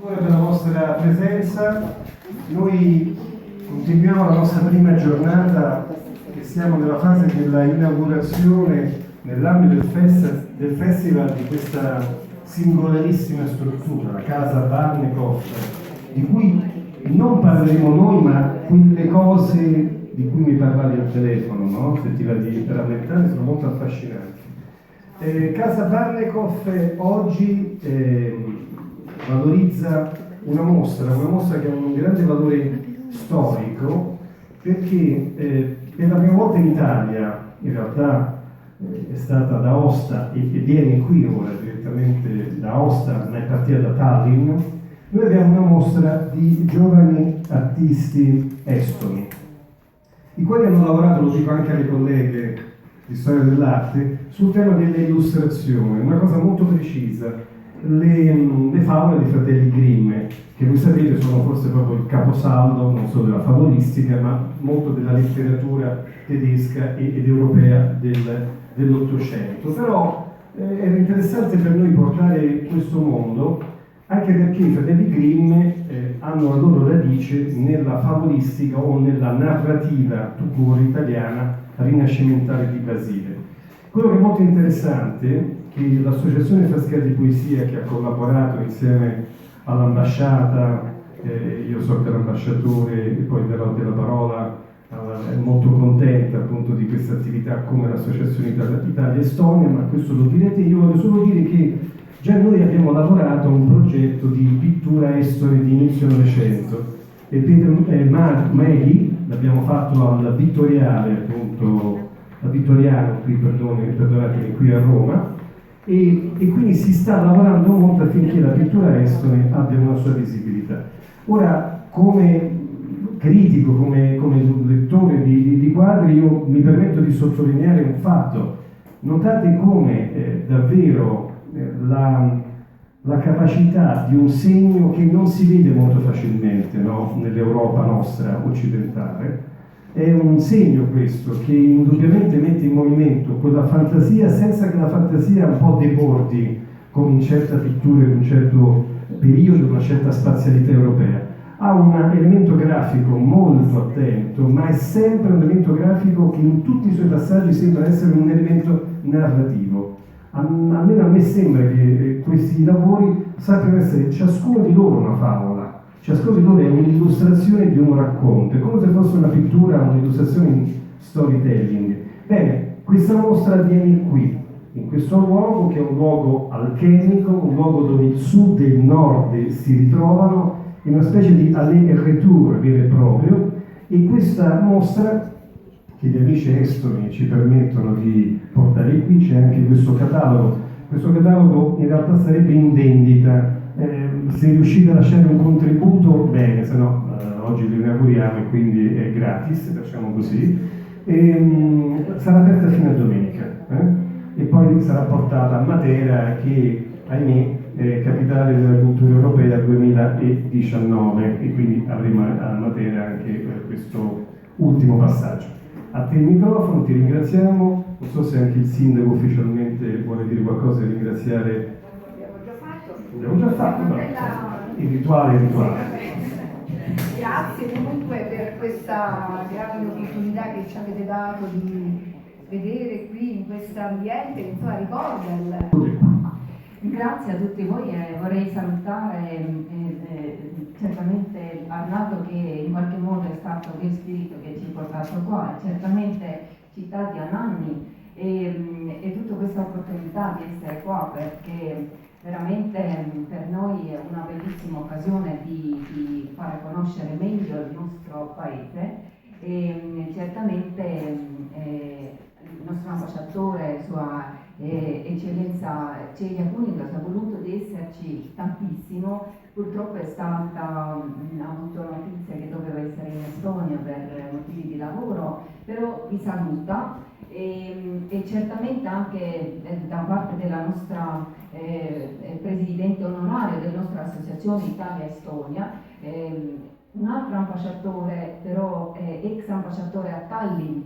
Per la vostra presenza. Noi continuiamo la nostra prima giornata e siamo nella fase della inaugurazione nell'ambito del festival di questa singolarissima struttura, la Casa Barnekoff, di cui non parleremo noi, ma quelle cose di cui mi parlavi al telefono, no? Se ti va di rammentare, sono molto affascinanti. Casa Barnekoff oggi valorizza una mostra che ha un grande valore storico, perché per la prima volta in Italia, in realtà è stata da Aosta e viene qui ora direttamente da Aosta, ma è partita da Tallinn. Noi abbiamo una mostra di giovani artisti estoni, i quali hanno lavorato, lo dico anche alle colleghe di storia dell'arte, sul tema delle illustrazioni, una cosa molto precisa. Le favole dei fratelli Grimm, che voi sapete sono forse proprio il caposaldo non solo della favolistica, ma molto della letteratura tedesca ed europea dell'Ottocento. Però era interessante per noi portare questo mondo, anche perché i fratelli Grimm hanno la loro radice nella favolistica o nella narrativa tout court italiana rinascimentale di Basile. Quello che è molto interessante che l'associazione Frascati di Poesia, che ha collaborato insieme all'ambasciata, io so che l'ambasciatore, e poi darò della parola, è molto contenta appunto di questa attività come l'associazione Italia-Estonia, ma questo lo direte. Io voglio solo dire che già noi abbiamo lavorato a un progetto di pittura estone di inizio Novecento e Peter Meli l'abbiamo fatto al Vittoriale, appunto a Vittoriano, qui perdonatemi, qui a Roma, e quindi si sta lavorando molto affinché la pittura estone abbia una sua visibilità. Ora, come critico, come lettore di quadri, io mi permetto di sottolineare un fatto. Notate come davvero la capacità di un segno che non si vede molto facilmente, no? Nell'Europa nostra occidentale. È un segno questo che indubbiamente mette in movimento quella fantasia senza che la fantasia un po' debordi come in certa pittura di un certo periodo, una certa spazialità europea. Ha un elemento grafico molto attento, ma è sempre un elemento grafico che in tutti i suoi passaggi sembra essere un elemento narrativo. Almeno a me sembra che questi lavori sappiano essere ciascuno di loro una favola. Ciascuno di loro è un'illustrazione di un racconto, è come se fosse una pittura, un'illustrazione in storytelling. Bene, questa mostra avviene qui, in questo luogo che è un luogo alchemico, un luogo dove il sud e il nord si ritrovano in una specie di aller-retour vero e proprio, e questa mostra che gli amici estoni ci permettono di portare qui, c'è anche questo catalogo. Questo catalogo in realtà sarebbe in vendita. Se riuscite a lasciare un contributo, bene, se no oggi lo inauguriamo e quindi è gratis, facciamo così. Sarà aperta fino a domenica e poi sarà portata a Matera, che ahimè è capitale della cultura europea 2019, e quindi avremo a Matera anche questo ultimo passaggio. A te il microfono, ti ringraziamo. Non so se anche il sindaco ufficialmente vuole dire qualcosa e ringraziare. Abbiamo già fatto, no? Il rituale. Grazie comunque per questa grande opportunità che ci avete dato di vedere qui in questo ambiente che insomma ricorda Grazie a tutti voi e vorrei salutare certamente Arnaldo, che in qualche modo è stato lo spirito che ci ha portato qua, e certamente Città di Anagni e tutta questa opportunità di essere qua, perché veramente per noi è una bellissima occasione di fare conoscere meglio il nostro paese e certamente il nostro ambasciatore, Sua Eccellenza Celia Cunigas, ha voluto di esserci tantissimo. Purtroppo ha avuto notizia che doveva essere in Estonia per motivi di lavoro, però vi saluta e certamente anche da parte della nostra presidente onorario della nostra associazione Italia-Estonia, un altro ambasciatore, però ex ambasciatore a Tallinn,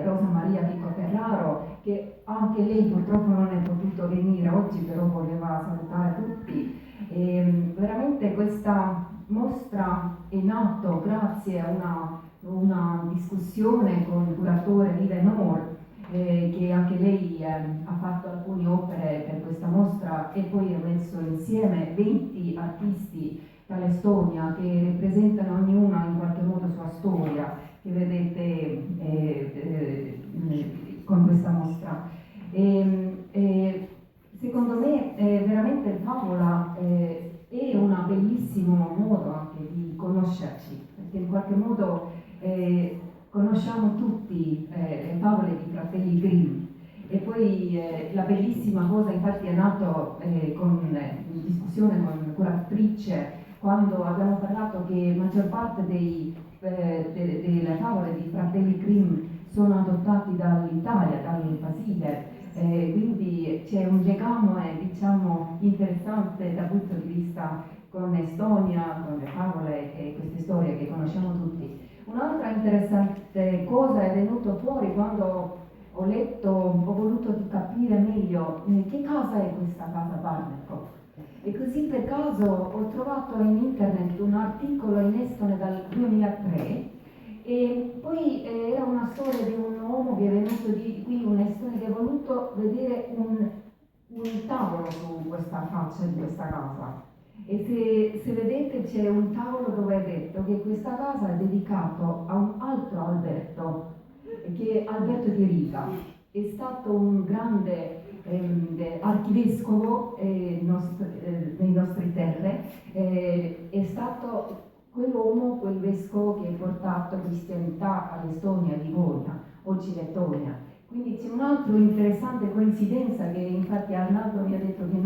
Rosa Maria Chico Ferraro, che anche lei purtroppo non è potuto venire oggi, però voleva salutare tutti. Veramente questa mostra è nata grazie a una discussione con il curatore Live Nord, che anche lei ha fatto alcune opere per questa mostra e poi ha messo insieme 20 artisti dall'Estonia che rappresentano ognuna in qualche modo sua storia, che vedete con questa mostra. Secondo me veramente Favola è un bellissimo modo anche di conoscerci, perché in qualche modo conosciamo tutti le favole di Fratelli Grimm. E poi la bellissima cosa, infatti è nato in discussione con la curatrice, quando abbiamo parlato che la maggior parte delle favole di Fratelli Grimm sono adottati dall'Italia, dal Basile, quindi c'è un legame diciamo interessante dal punto di vista con l'Estonia, con le favole e queste storie che conosciamo tutti. Un'altra interessante cosa è venuta fuori quando ho letto, ho voluto capire meglio che cosa è questa casa Barnekow. E così per caso ho trovato in internet un articolo in estone dal 2003 e poi era una storia di un uomo che è venuto qui, un estone che ha voluto vedere un tavolo su questa faccia di questa casa. E se vedete c'è un tavolo dove è detto che questa casa è dedicata a un altro Alberto, che è Alberto di Riga. È stato un grande archivescovo nei nostri terre, è stato quell'uomo, quel vescovo che ha portato cristianità all'Estonia, a Livonia, oggi Lettonia. Quindi c'è un'altra interessante coincidenza che infatti Arnaldo mi ha detto che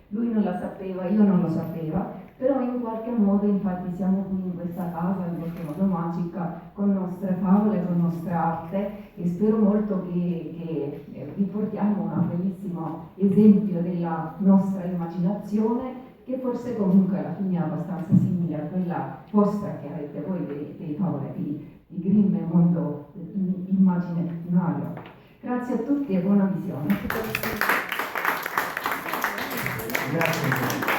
lui non la sapeva, io non lo sapevo, però in qualche modo infatti siamo qui in questa casa, in qualche modo magica, con le nostre favole, con la nostra arte e spero molto che vi portiamo un bellissimo esempio della nostra immaginazione che forse comunque alla fine è abbastanza simile a quella vostra che avete voi dei favole di Grimm e mondo immaginario. Grazie a tutti e buona visione. Grazie.